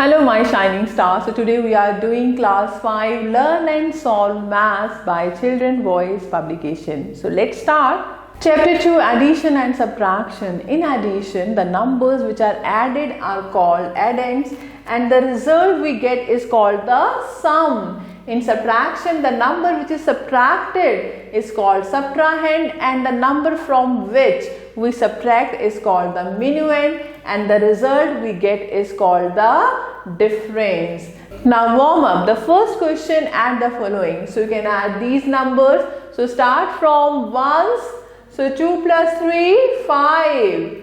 Hello my shining star. So today we are doing class 5 Learn and Solve Maths by Children Voice publication. So let's start. Chapter 2 Addition and Subtraction. In addition, the numbers which are added are called addends and the result we get is called the sum. In subtraction, the number which is subtracted is called subtrahend and the number from which we subtract is called the minuend and the result we get is called the difference. Now warm up. The first question, add the following. So you can add these numbers. So start from ones. So 2 plus 3, 5.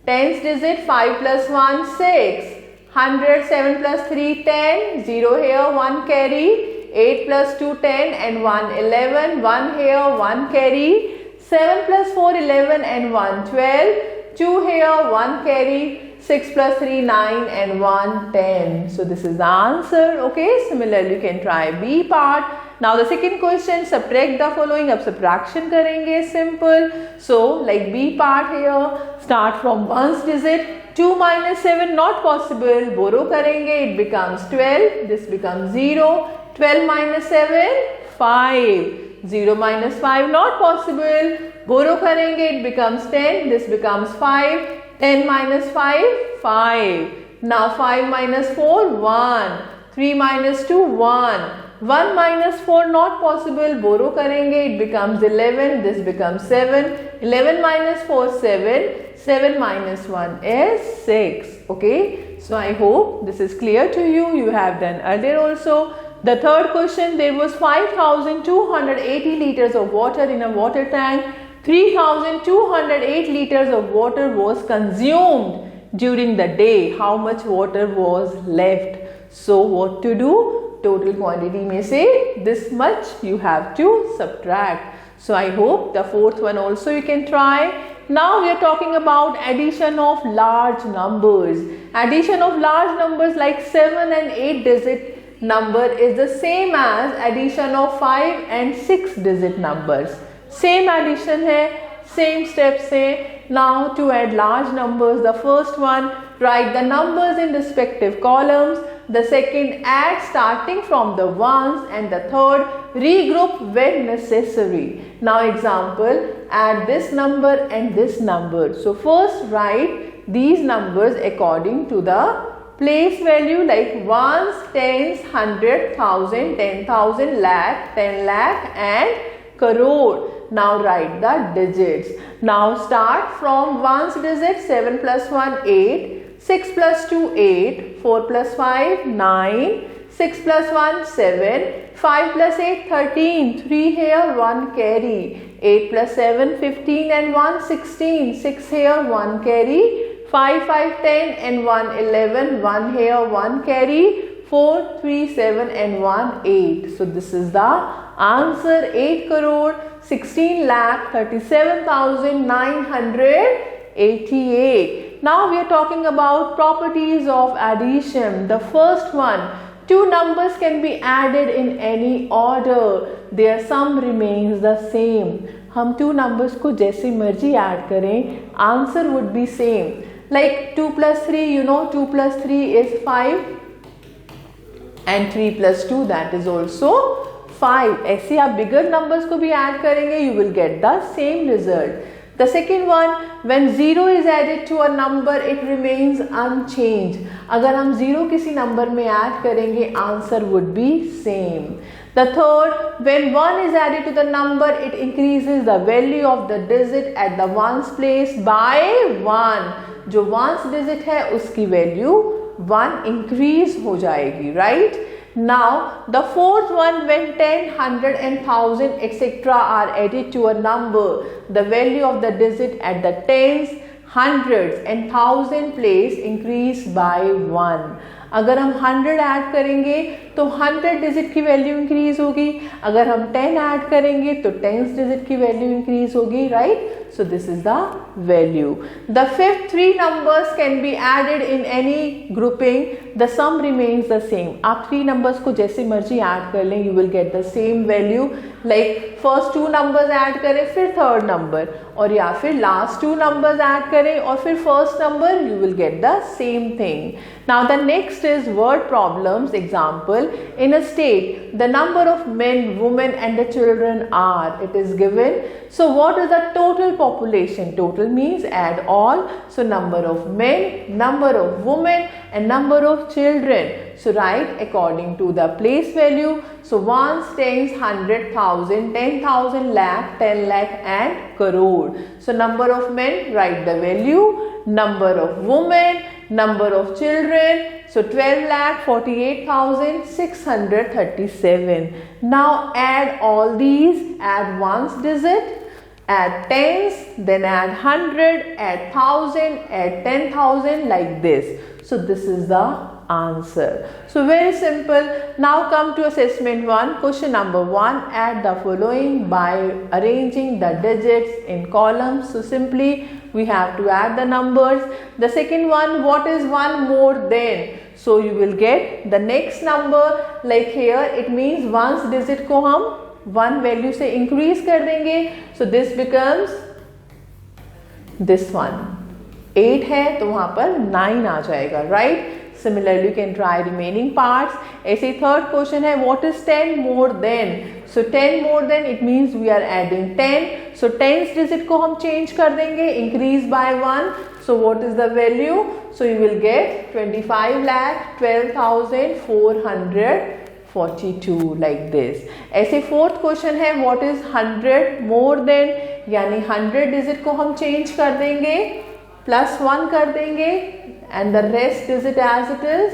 Tens digit, 5 plus 1, 6. 100, 7 plus 3, 10. 0 here, 1 carry. 8 plus 2, 10 and 1, 11. 1 here, 1 carry. 7 plus 4, 11 and 1, 12. 2 here, 1 carry. 6 plus 3, 9 and 1, 10. So this is the answer. Okay, similarly you can try B part. Now the second question, subtract the following. अब subtraction करेंगे, simple. So like B part here, start from ones digit. 2 minus 7 not possible. Borrow करेंगे, it becomes 12. This becomes 0. 12 minus 7, 5. 0 minus 5 not possible. Borrow करेंगे, it becomes 10. This becomes 5. 10 minus 5, 5. Now 5 minus 4, 1. 3 minus 2, 1. 1 minus 4 not possible. Borrow करेंगे, it becomes 11. This becomes 7. 11 minus 4, 7. 7 minus 1 is 6. Okay. So I hope this is clear to you. You have done earlier also. The third question, there was 5,280 liters of water in a water tank. 3,208 liters of water was consumed during the day. How much water was left? So what to do? Total quantity may say this much you have to subtract. So I hope the fourth one also you can try. Now we are talking about addition of large numbers. Addition of large numbers like 7 and 8 digit number is the same as addition of 5 and 6 digit numbers. Same addition hai, same steps hai. Now to add large numbers, the first one, write the numbers in respective columns. The second, add starting from the ones, and the third, regroup when necessary. Now example, add this number and this number. So first write these numbers according to the place value like ones, tens, 100, 1,000, 10,000, lakh, 10 lakh and crore. Now write the digits. Now start from ones digit. 7 plus 1, 8. 6 plus 2, 8. 4 plus 5, 9. 6 plus 1, 7. 5 plus 8, 13. 3 here, 1 carry. 8 plus 7, 15 and 1, 16. 6 here, 1 carry. 5, 5, 10 and 1, 11. 1 here, 1 carry. 4, 3, 7 and 1, 8. So this is the answer. 8 crore 16 lakh 37,988. Now we are talking about properties of addition. The first one, two numbers can be added in any order. Their sum remains the same. हम two numbers को जैसे मर्जी add करें, answer would be same. Like 2 plus 3, you know 2 plus 3 is 5 and 3 plus 2 that is also 5. ऐसे आप bigger numbers को भी add करेंगे, you will get the same result. The second one, when 0 is added to a number, it remains unchanged. अगर हम 0 किसी number में add करेंगे, answer would be same. The third, when 1 is added to the number, it increases the value of the digit at the ones place by 1. जो ones digit है, उसकी value 1 increase हो जाएगी, right? Now, the fourth one, when 10, 100 and 1,000 etc. are added to a number, the value of the digit at the tens, hundreds and 1,000 place increase by 1. अगर हम 100 add करेंगे तो 100 digit की value increase होगी. अगर हम 10 ऐड करेंगे तो 10 डिजिट की वैल्यू इंक्रीज होगी, right? So this is the value. The fifth, three numbers can be added in any grouping. The sum remains the same. आप three numbers को जैसे मर्जी ऐड कर लें, you will get the same value. Like first two numbers add करें, फिर third number, और या फिर last two numbers ऐड करें और फिर first number, you will get the same thing. Now the next is word problems. Example, in a state the number of men, women and the children are, it is given. So what is the total population? Total means add all. So number of men, number of women and number of children. So write according to the place value. So ones, tens, 100,000, 10,000, lakh, 10 lakh and crore. So number of men, write the value. Number of women, number of children. So 12,48,637. Now add all these, add ones digit, add tens, then add 100, add 1000, add 10,000 like this. So this is the answer. So very simple. Now come to assessment 1. Question number 1. Add the following by arranging the digits in columns. So simply we have to add the numbers. The second one, what is 1 more than? So you will get the next number, like here it means ones digit को हम 1 value से increase कर देंगे. So this becomes this one. 8 है तो वहाँ पर 9 आ जाएगा, right? Similarly, you can try remaining parts. ऐसे third question है, what is 10 more than? So 10 more than, it means we are adding 10. So tens digit को हम change कर देंगे, increase by 1. So what is the value? So you will get 25,12,442 like this. ऐसे fourth question है, what is 100 more than? यानी 100 digit को हम change कर देंगे, plus 1 कर देंगे and the rest is it as it is.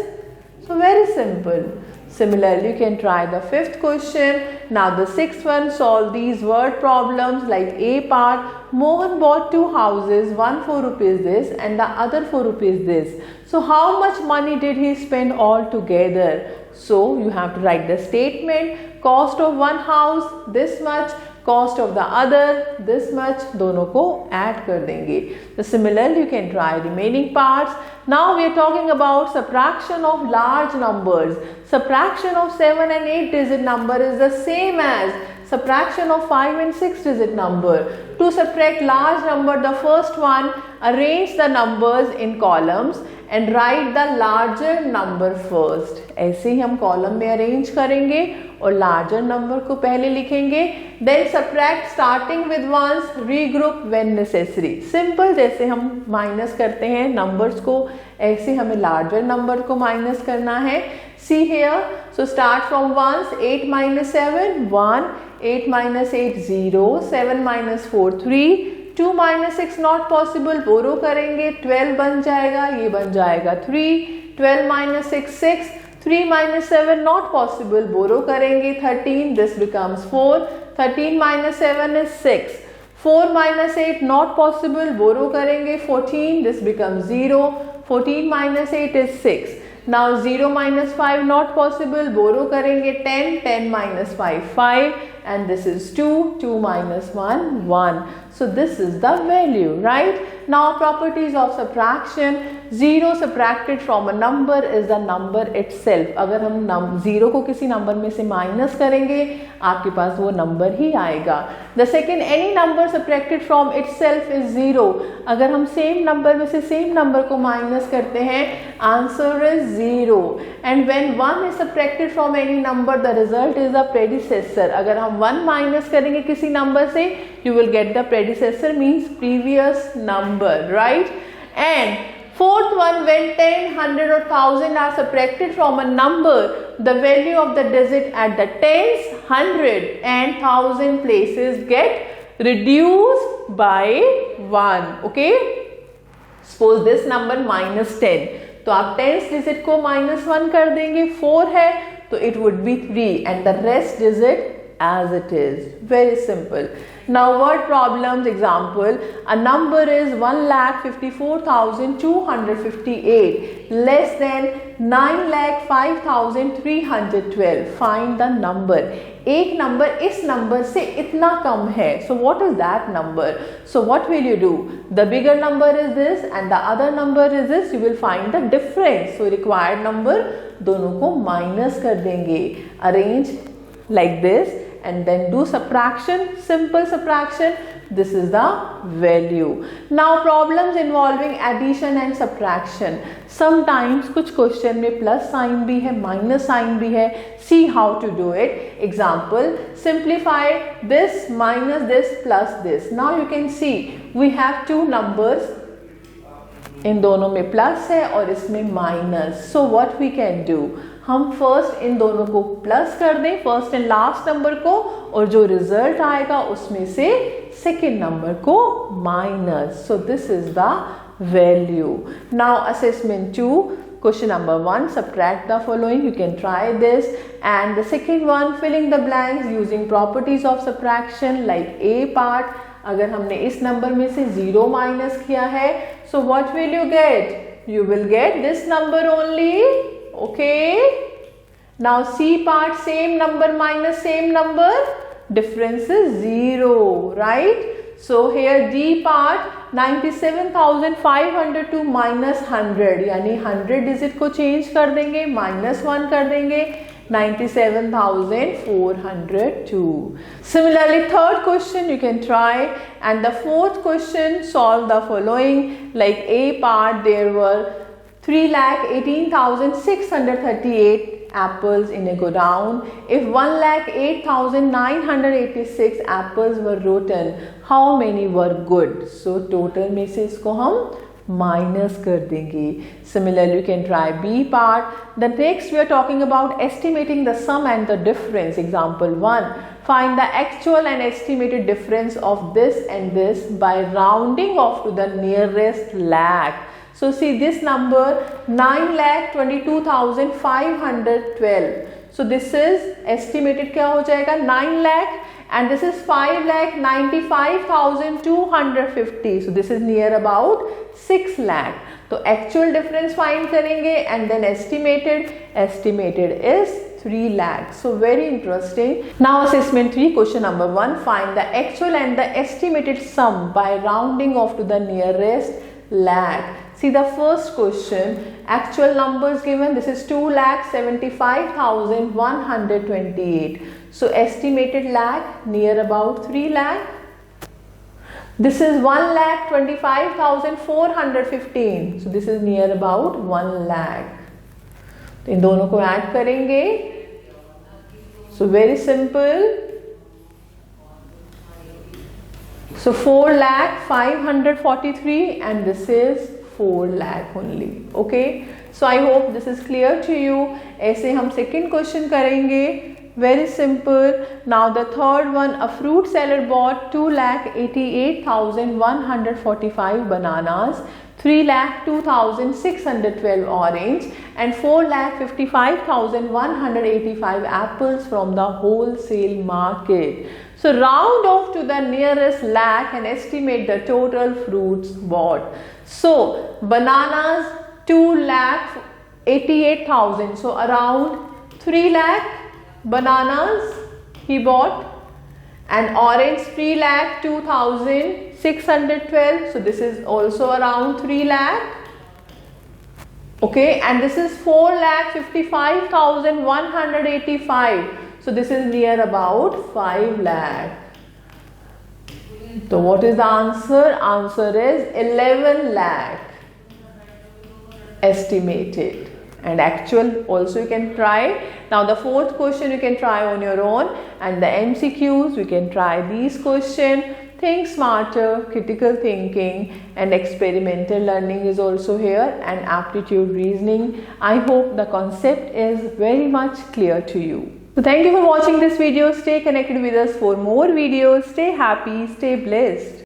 So very simple. Similarly, you can try the fifth question. Now the sixth one, solve these word problems. Like A part, Mohan bought 2 houses, one 4 rupees this and the other 4 rupees this. So how much money did he spend all together? So you have to write the statement. Cost of one house this much, cost of the other this much, दोनों को add कर देंगे. So similarly you can try remaining parts. Now we are talking about subtraction of large numbers. Subtraction of 7 and 8 digit number is the same as subtraction of 5 and 6 digit number. To subtract large number, the first one, arrange the numbers in columns and write the larger number first. ऐसे ही हम column में arrange करेंगे और larger number को पहले लिखेंगे. Then subtract starting with ones, regroup when necessary. Simple, जैसे हम minus करते हैं numbers को, ऐसे हमें larger number को minus करना है. See here, so start from ones. 8 minus 7, 1. 8 minus 8, 0. 7 minus 4, 3. 2 minus 6 not possible, borrow करेंगे, 12 बन जाएगा, ये बन जाएगा 3. 12 minus 6, 6. 3 minus 7 not possible, borrow करेंगे, 13. This becomes 4. 13 minus 7 is 6. 4 minus 8 not possible, borrow करेंगे, 14. This becomes 0. 14 minus 8 is 6. Now 0 minus 5 not possible, borrow करेंगे, 10. 10 minus 5, 5. And this is 2. 2 minus 1, 1. So this is the value, right? Now properties of subtraction. 0 subtracted from a number is the number itself. अगर हम 0 को किसी number में से minus करेंगे, आपके पास वो number ही आएगा. The second, any number subtracted from itself is 0. अगर हम same number में से same number को minus करते हैं, answer is 0. And when 1 is subtracted from any number, the result is the predecessor. अगर हम 1 minus करेंगे किसी number से, you will get the predecessor, means previous number, right? And fourth one, when 10, 100 or 1000 are subtracted from a number, the value of the digit at the tens, 100 and 1000 places get reduced by 1. Okay? Suppose this number minus 10. तो आप tens digit को minus 1 कर देंगे, 4 है, तो it would be 3 and the rest digit as it is. Very simple. Now word problems. Example, a number is 1,54,258 less than 9,05,312. Find the number. एक number इस number से इतना कम है. So what is that number? So what will you do? The bigger number is this and the other number is this. You will find the difference. So required number दोनों को minus कर देंगे. Arrange like this and then do subtraction, simple subtraction. This is the value. Now problems involving addition and subtraction. Sometimes कुछ question में plus sign भी है, minus sign भी है. See how to do it. Example, simplify this minus this plus this. Now you can see we have two numbers. इन दोनों में plus है और इसमें minus. So what we can do, हम फर्स्ट इन दोनों को प्लस कर दें, फर्स्ट एंड लास्ट नंबर को, और जो रिजल्ट आएगा उसमें से सेकेंड नंबर को minus. So this is the value. Now assessment 2, question number 1, subtract the following. You can try this. And the second one, filling the blanks using properties of subtraction like A part. अगर हमने इस number में से 0 minus किया है, so what will you get? You will get this number only. Okay. Now C part, same number minus same number, difference is 0, right? So here D part 97,502 minus 100, यानी 100 digit को change कर देंगे, -1 कर देंगे, 97,402. Similarly, third question you can try, and the fourth question, solve the following. Like A part, there were 3,18,638 apples in a godown. If 1,08,986 apples were rotten, how many were good? So total में से इसको हम minus कर देंगे. Similarly, you can try B part. The next we are talking about estimating the sum and the difference. Example 1. Find the actual and estimated difference of this and this by rounding off to the nearest lakh. So see this number 9,22,512. So this is estimated क्या हो जाएगा 9 lakh, and this is 5,95,250. So this is near about 6 lakh. तो actual difference find करेंगे and then estimated is 3 lakh. So very interesting. Now assessment 3, question number 1, find the actual and the estimated sum by rounding off to the nearest lakh. See the first question, actual numbers given, this is 2,75,128. So estimated lakh, near about 3 lakh. This is 1,25,415. So this is near about 1 lakh. तो इन दोनों को add करेंगे. So very simple. So 4,543 and this is 4 lakh only. Okay. So I hope this is clear to you. ऐसे हम second question करेंगे. Very simple. Now the third one, a fruit seller bought 2,88,145 bananas, 3,02,612 orange and 4,55,185 apples from the wholesale market. So round off to the nearest lakh and estimate the total fruits bought. So bananas 2,88,000. So around 3 lakh bananas he bought, and orange 3,02,612. So this is also around 3 lakh. Okay, and this is 4,55,185. So this is near about 5 lakh. So what is the answer? Answer is 11 lakh estimated. And actual also you can try. Now the fourth question you can try on your own, and the MCQs you can try these questions. Think smarter, critical thinking and experimental learning is also here, and aptitude reasoning. I hope the concept is very much clear to you. So thank you for watching this video. Stay connected with us for more videos. Stay happy, stay blessed.